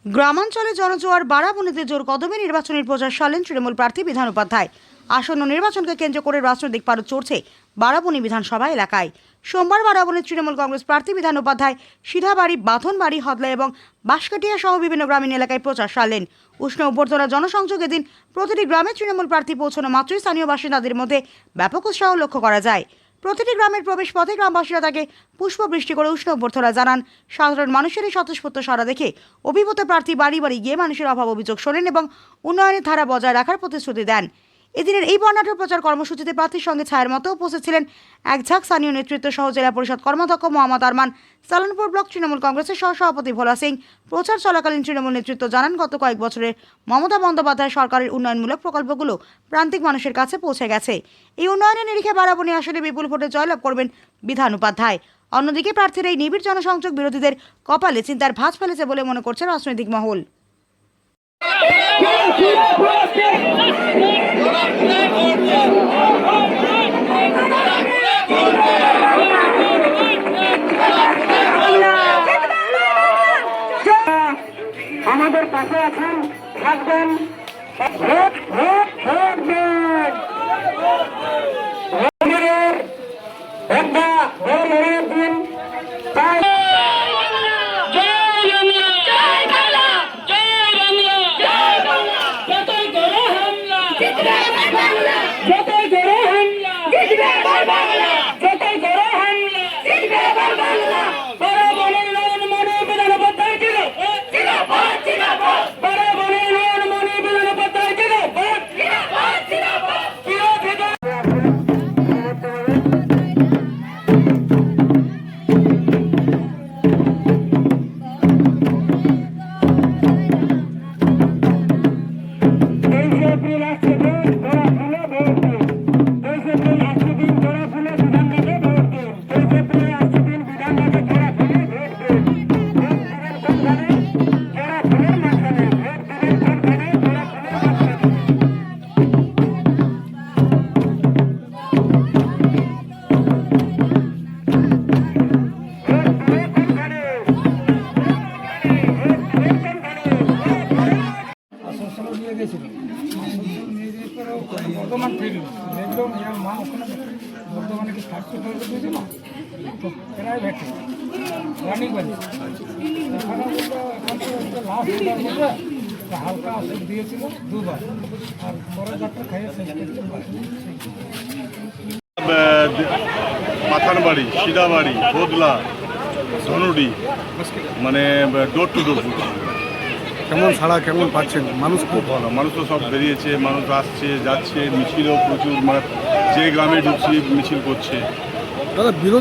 গ্রামাঞ্চলে জনজোয়ার বাড়াবণীতে জোর কদমে নির্বাচনের প্রচার সারলেন তৃণমূল প্রার্থী বিধান উপাধ্যায়। আসন্ন নির্বাচনকে কেন্দ্র করে রাজনৈতিক পারদ চড়ছে বাড়াবণী বিধানসভা এলাকায়। সোমবার বাড়াবণীর তৃণমূল কংগ্রেস প্রার্থী বিধান উপাধ্যায় সিধাবাড়ি, বাথনবাড়ি, হদলা এবং বাঁশকাটিয়া সহ বিভিন্ন গ্রামীণ এলাকায় প্রচার সারলেন। উষ্ণ অভ্যর্থনা জনসংযোগ এদিন প্রতিটি গ্রামে তৃণমূল প্রার্থী পৌঁছানো মাত্রই স্থানীয় বাসিন্দাদের মধ্যে ব্যাপক উৎসাহ লক্ষ্য করা যায়। প্রতিটি গ্রামের প্রবেশ পথে গ্রামবাসীরা তাকে পুষ্পবৃষ্টি করে উষ্ণ অভ্যর্থনা জানান। সাধারণ মানুষের এই স্বতঃস্ফূর্ত সাড়া দেখে অভিভূত প্রার্থী বাড়ি বাড়ি গিয়ে মানুষের অভাব অভিযোগ শোনেন এবং উন্নয়নের ধারা বজায় রাখার প্রতিশ্রুতি দেন। এদিনের এই বর্ণাঢ্য প্রচার কর্মসূচিতে প্রার্থীর সঙ্গে ছায়ের মতো উপস্থিত ছিলেন এক ঝাঁক স্থানীয় নেতৃত্ব সহ জেলা পরিষদ কর্মাধ্যক্ষ মোহাম্মদ আরমান, সালানপুর ব্লক তৃণমূল কংগ্রেসের সহসভাপতি ভোলা সিং। প্রচার চলাকালীন তৃণমূল নেতৃত্ব জানান, গত কয়েক বছরের মমতা বন্দ্যোপাধ্যায় সরকারের উন্নয়নমূলক প্রকল্পগুলো প্রান্তিক মানুষের কাছে পৌঁছে গেছে। এই উন্নয়নের নিরিখে বাড়াবণী আসনে বিপুল ভোটে জয়লাভ করবেন বিধান উপাধ্যায়। অন্যদিকে প্রার্থীর এই নিবিড় জনসংযোগ বিরোধীদের কপালে চিন্তার ভাঁজ ফেলেছে বলে মনে করছে রাজনৈতিক মহল। আমাদের পাশে আছেন, থাকবেন। ভোট ভোট ভোট দিন। একটা ভোট লড়াইয়ের দিন। তাই বর্ধমান ফিরল, দেখলো এর মা ওখানে বর্ধমানে কি স্বাস্থ্য সরকার দিয়েছিল তো প্রাইভেটে রানিগঞ্জ। এখানে এখন তো একটা লাস্ট হালকা ওষুধ দিয়েছিল 2 বার, আর পরে ডাক্তার খাইয়ে শেষ করতে পারে। মাথানবাড়ি, সিধাবাড়ি, বদলা, ধনুডি, মানে ডোর টু ডোর। কেমন ছাড়া কেমন পাচ্ছেন? মানুষ খুব ভালো, মানুষ তো সব বেরিয়েছে, মানুষ আসছে যাচ্ছে, মিছিলও প্রচুর, মানে যে গ্রামে ঢুকছি মিছিল করছে। দাদা বিরোধী